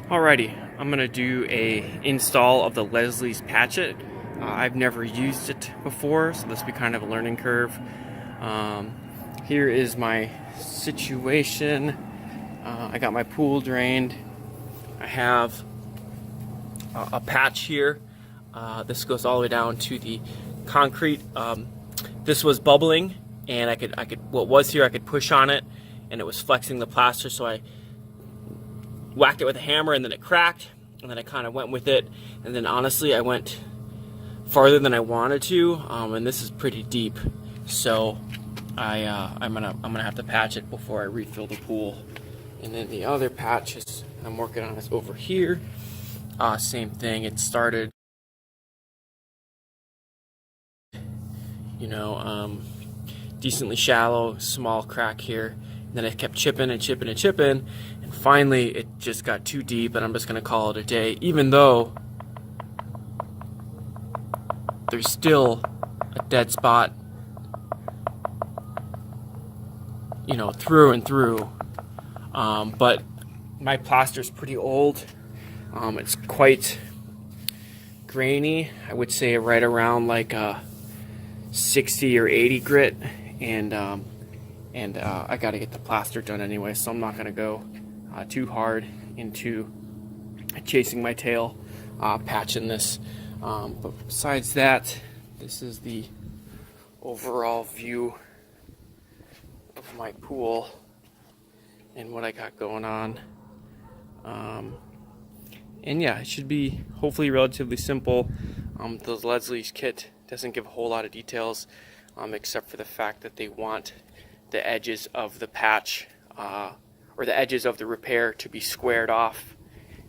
Alrighty, I'm gonna do a install of the Leslie's Patchet. I've never used it before, so this will be kind of a learning curve. Um, Here is my situation. I got my pool drained. I have a patch here. This goes all the way down to the concrete. This was bubbling, and I could what was here I could push on it, and it was flexing the plaster, so I whacked it with a hammer, and then it cracked, and then I kind of went with it, and then honestly I went farther than I wanted to, and this is pretty deep, so I'm gonna have to patch it before I refill the pool. And then the other patch is I'm working on is over here. Same thing. It started, decently shallow, small crack here. And then it kept chipping and chipping and chipping, and finally it just got too deep, and I'm just gonna call it a day, even though there's still a dead spot, through and through. But my plaster's pretty old. It's quite grainy. I would say right around like a 60 or 80 grit, and I got to get the plaster done anyway, so I'm not going to go too hard into chasing my tail patching this. But besides that, this is the overall view of my pool and what I got going on. And yeah, it should be hopefully relatively simple. The Leslie's kit doesn't give a whole lot of details, except for the fact that they want the edges of the patch or the edges of the repair to be squared off.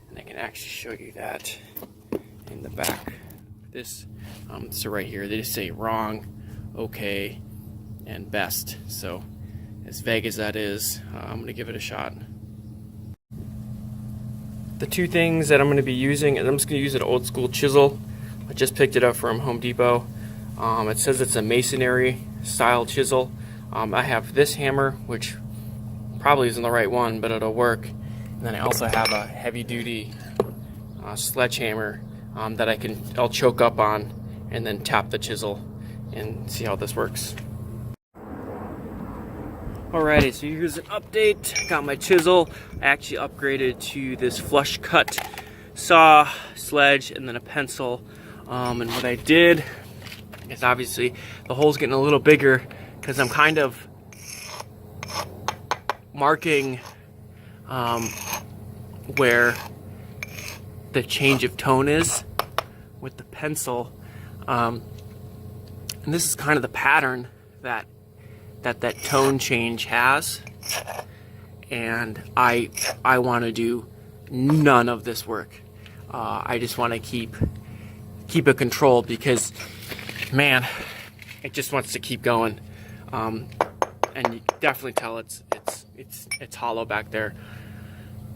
And I can actually show you that in the back. So right here they just say wrong, okay, and best. So as vague as that is, I'm going to give it a shot. The two things that I'm going to be using, and I'm just going to use an old school chisel. I just picked it up from Home Depot. It says it's a masonry style chisel. I have this hammer, which probably isn't the right one, but it'll work. And then I also have a heavy duty sledgehammer that I'll choke up on and then tap the chisel and see how this works. Alrighty, so here's an update. Got my chisel. I actually upgraded to this flush cut saw, sledge, and then a pencil. And what I did is, obviously the hole's getting a little bigger because I'm kind of marking where the change of tone is with the pencil. And this is kind of the pattern that tone change has, and I want to do none of this work. I just want to keep it controlled because, man, it just wants to keep going, and you can definitely tell it's hollow back there.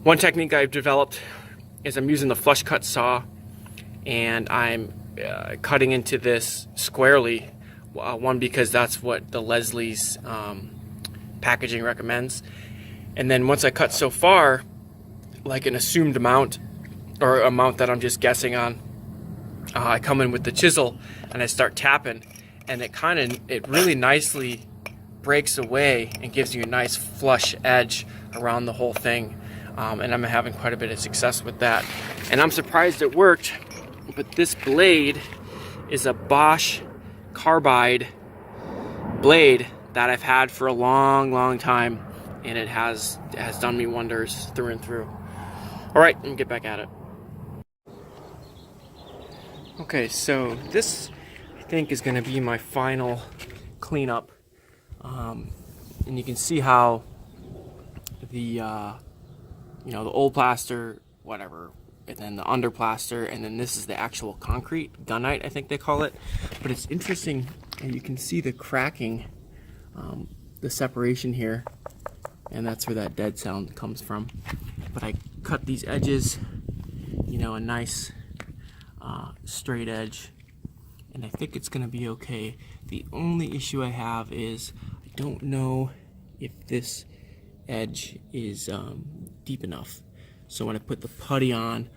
One technique I've developed is I'm using the flush cut saw, and I'm cutting into this squarely. One, because that's what the Leslie's packaging recommends, and then once I cut so far, like an assumed amount or amount that I'm just guessing on, I come in with the chisel and I start tapping, and it really nicely breaks away and gives you a nice flush edge around the whole thing, and I'm having quite a bit of success with that, and I'm surprised it worked. But this blade is a Bosch carbide blade that I've had for a long time, and it has done me wonders through and through. All right, let me get back at it. Okay, so this I think is going to be my final cleanup, and you can see how the the old plaster, whatever, and then the under plaster, and then this is the actual concrete, gunite I think they call it. But it's interesting, and you can see the cracking, the separation here, and that's where that dead sound comes from. But I cut these edges, a nice straight edge, and I think it's gonna be okay. The only issue I have is I don't know if this edge is deep enough. So when I put the putty on,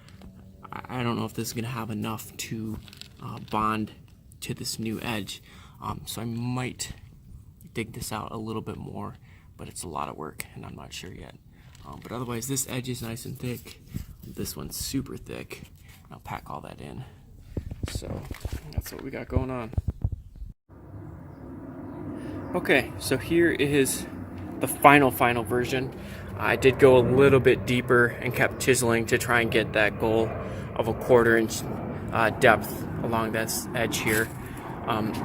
I don't know if this is going to have enough to bond to this new edge. So I might dig this out a little bit more, but it's a lot of work and I'm not sure yet. But otherwise, this edge is nice and thick. This one's super thick. I'll pack all that in. So that's what we got going on. Okay, so here is the final version. I did go a little bit deeper and kept chiseling to try and get that goal of a 1/4 inch depth along this edge here.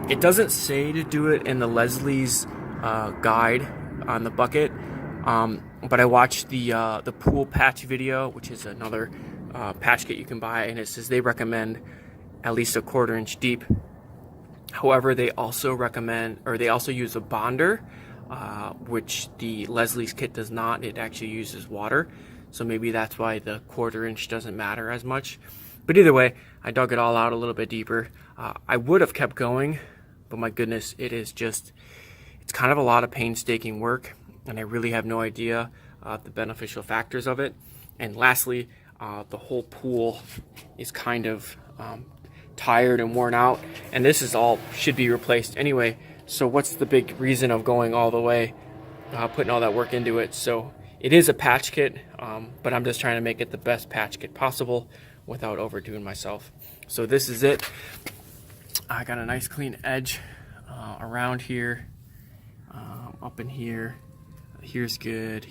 It doesn't say to do it in the Leslie's guide on the bucket, but I watched the pool patch video, which is another patch kit you can buy, and it says they recommend at least a 1/4 inch deep. However, they also recommend, or they also use a bonder, which the Leslie's kit does not. It actually uses water, so maybe that's why the 1/4 inch doesn't matter as much. But either way, I dug it all out a little bit deeper. I would have kept going, but my goodness, it's kind of a lot of painstaking work, and I really have no idea the beneficial factors of it. And lastly, the whole pool is kind of tired and worn out, and this is all should be replaced anyway. So what's the big reason of going all the way, putting all that work into it? So it is a patch kit, but I'm just trying to make it the best patch kit possible without overdoing myself. So this is it. I got a nice clean edge around here, up in here. Here's good,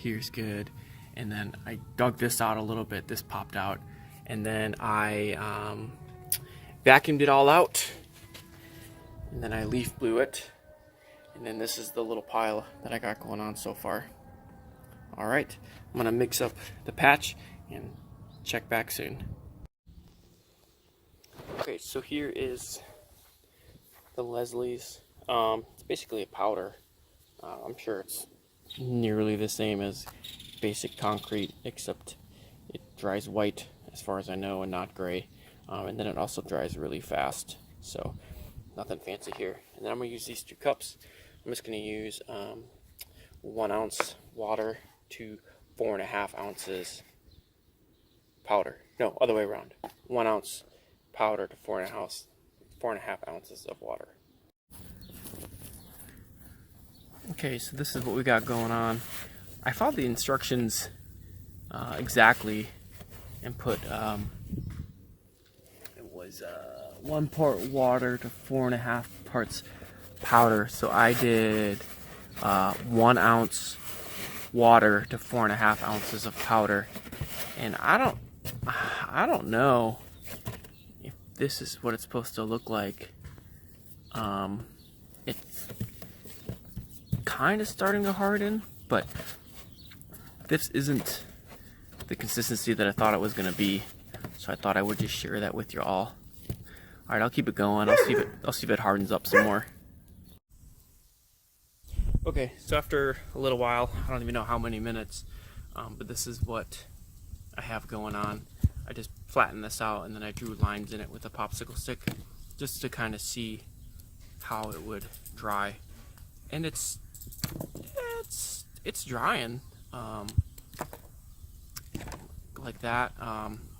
and then I dug this out a little bit. This popped out, and then I vacuumed it all out, and then I leaf blew it, and then this is the little pile that I got going on so far. All right, I'm gonna mix up the patch and check back soon. Okay, so here is the Leslie's. It's basically a powder. I'm sure it's nearly the same as basic concrete, except it dries white as far as I know and not gray. And then it also dries really fast, so nothing fancy here. And then I'm going to use these 2 cups. I'm just going to use 1 ounce water to 4.5 ounces powder. No, other way around. 1 ounce powder to 4.5 ounces of water. Okay, so this is what we got going on. I followed the instructions exactly and put 1 part water to 4.5 parts powder. So I did 1 ounce water to 4.5 ounces of powder, and I don't know if this is what it's supposed to look like. It's kind of starting to harden, but this isn't the consistency that I thought it was going to be. So I thought I would just share that with you all. All right, I'll keep it going. I'll see if it hardens up some more. Okay, so after a little while, I don't even know how many minutes, but this is what I have going on. I just flattened this out, and then I drew lines in it with a popsicle stick just to kind of see how it would dry. And it's drying like that.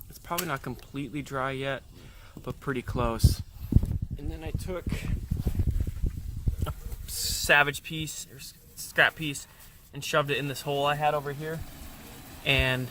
It's probably not completely dry yet, but pretty close. And then I took a savage piece or scrap piece and shoved it in this hole I had over here, and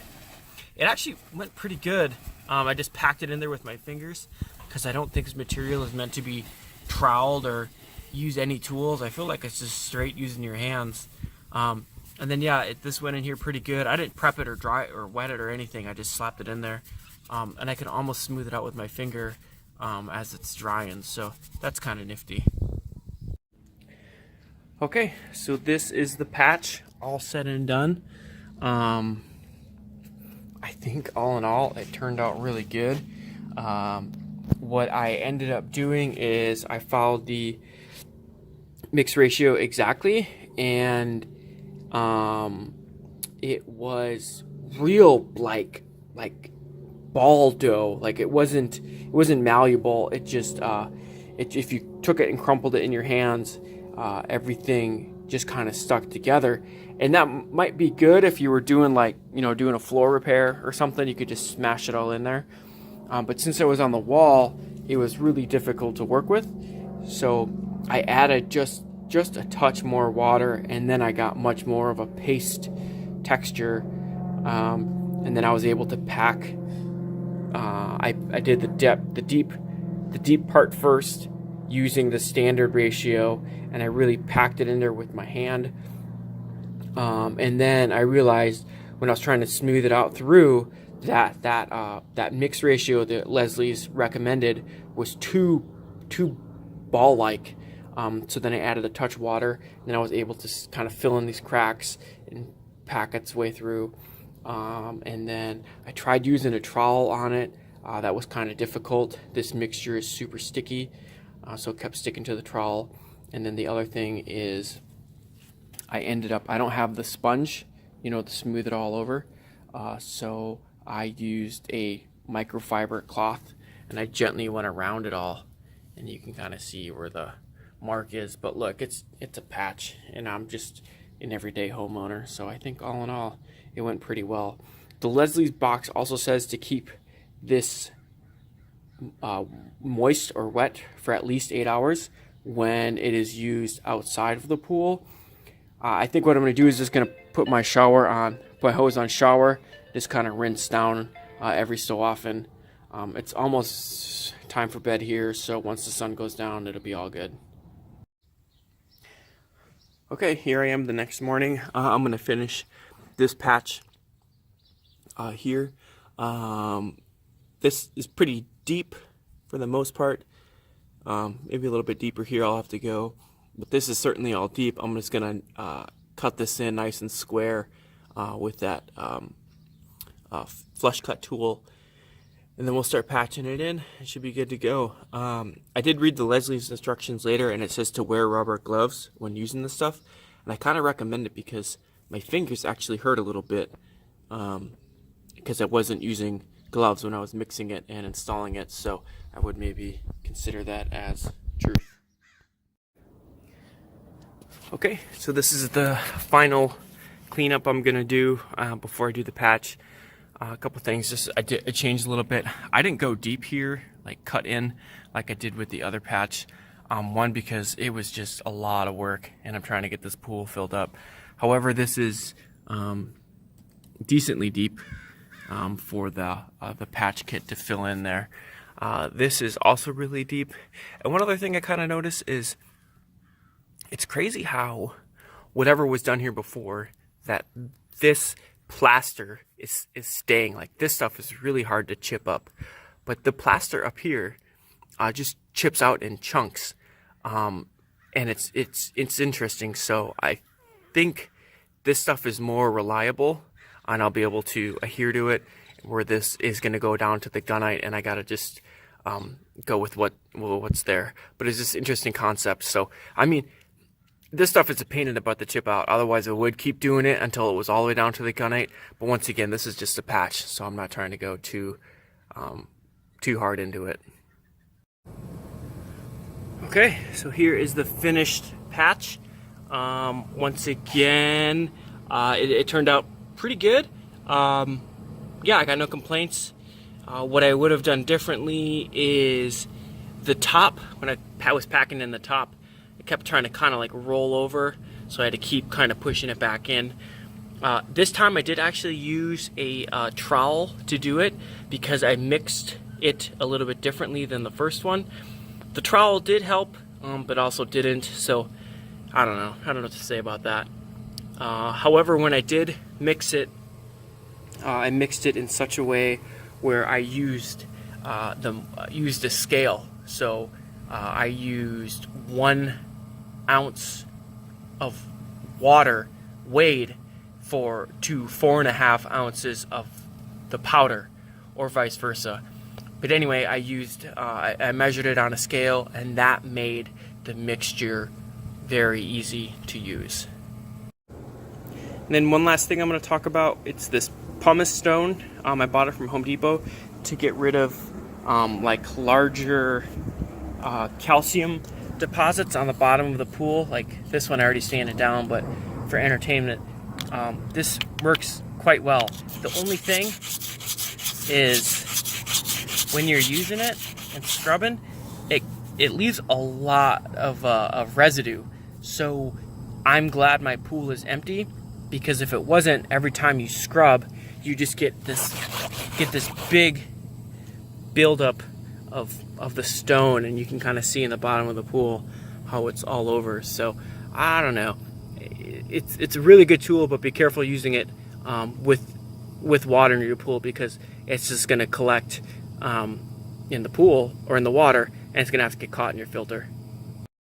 it actually went pretty good. I just packed it in there with my fingers because I don't think this material is meant to be troweled or use any tools. I feel like it's just straight using your hands. And then yeah, this went in here pretty good. I didn't prep it or dry or wet it or anything. I just slapped it in there, and I can almost smooth it out with my finger as it's drying. So that's kind of nifty. Okay, so this is the patch all said and done. I think all in all, it turned out really good. What I ended up doing is I followed the mix ratio exactly, and it was real like ball dough. Like it wasn't malleable. It just if you took it and crumpled it in your hands, everything just kind of stuck together. And that might be good if you were doing like, doing a floor repair or something. You could just smash it all in there. But since it was on the wall, it was really difficult to work with. So I added just a touch more water, and then I got much more of a paste texture. And then I was able to pack. I did the deep part first using the standard ratio, and I really packed it in there with my hand. And then I realized when I was trying to smooth it out through that mix ratio that Leslie's recommended was too ball-like. So then I added a touch water, and then I was able to kind of fill in these cracks and pack its way through. And then I tried using a trowel on it. That was kind of difficult. This mixture is super sticky, so it kept sticking to the trowel. And then the other thing is I don't have the sponge, to smooth it all over. So I used a microfiber cloth, and I gently went around it all, and you can kind of see where the mark is. But look, it's a patch, and I'm just an everyday homeowner, so I think all in all it went pretty well. The Leslie's box also says to keep this moist or wet for at least 8 hours when it is used outside of the pool. I think what I'm going to do is just going to put my hose on shower, just kind of rinse down every so often. It's almost time for bed here, so once the sun goes down, it'll be all good. Okay, here I am the next morning. I'm going to finish this patch here. This is pretty deep for the most part. Maybe a little bit deeper here, I'll have to go. But this is certainly all deep. I'm just going to cut this in nice and square with that flush cut tool. And then we'll start patching it in. It should be good to go. I did read the Leslie's instructions later, and it says to wear rubber gloves when using this stuff. And I kind of recommend it because my fingers actually hurt a little bit because I wasn't using gloves when I was mixing it and installing it. So I would maybe consider that as truth. Okay, so this is the final cleanup I'm gonna do before I do the patch. A couple things, I changed a little bit. I didn't go deep here, like cut in like I did with the other patch. One, because it was just a lot of work and I'm trying to get this pool filled up. However, this is decently deep for the patch kit to fill in there. This is also really deep. And one other thing I kind of noticed is it's crazy how whatever was done here before, that this plaster is staying. Like, this stuff is really hard to chip up, but the plaster up here just chips out in chunks, and it's interesting. So I think this stuff is more reliable, and I'll be able to adhere to it, where this is going to go down to the gunite, and I gotta just go with what's there. But it's just interesting concept. So I mean, this stuff is a pain in the butt to chip out. Otherwise, I would keep doing it until it was all the way down to the gunite. But once again, this is just a patch, so I'm not trying to go too hard into it. Okay, so here is the finished patch. Once again, it turned out pretty good. Yeah, I got no complaints. What I would have done differently is the top. When I was packing in the top, kept trying to kind of like roll over, so I had to keep kind of pushing it back in. This time I did actually use a trowel to do it, because I mixed it a little bit differently than the first one. The trowel did help, but also didn't, so I don't know what to say about that. However, when I did mix it, I mixed it in such a way where I used a scale. So I used 1 ounce of water weighed to 4.5 ounces of the powder, or vice versa. But anyway, I measured it on a scale, and that made the mixture very easy to use. And then one last thing I'm going to talk about, it's this pumice stone. I bought it from Home Depot to get rid of like larger calcium deposits on the bottom of the pool, like this one I already sanded down, but for entertainment, this works quite well. The only thing is when you're using it and scrubbing, it leaves a lot of residue. So I'm glad my pool is empty, because if it wasn't, every time you scrub, you just get this big buildup of the stone, and you can kind of see in the bottom of the pool how it's all over. So I don't know. It's a really good tool, but be careful using it with water in your pool, because it's just going to collect in the pool or in the water, and it's going to have to get caught in your filter.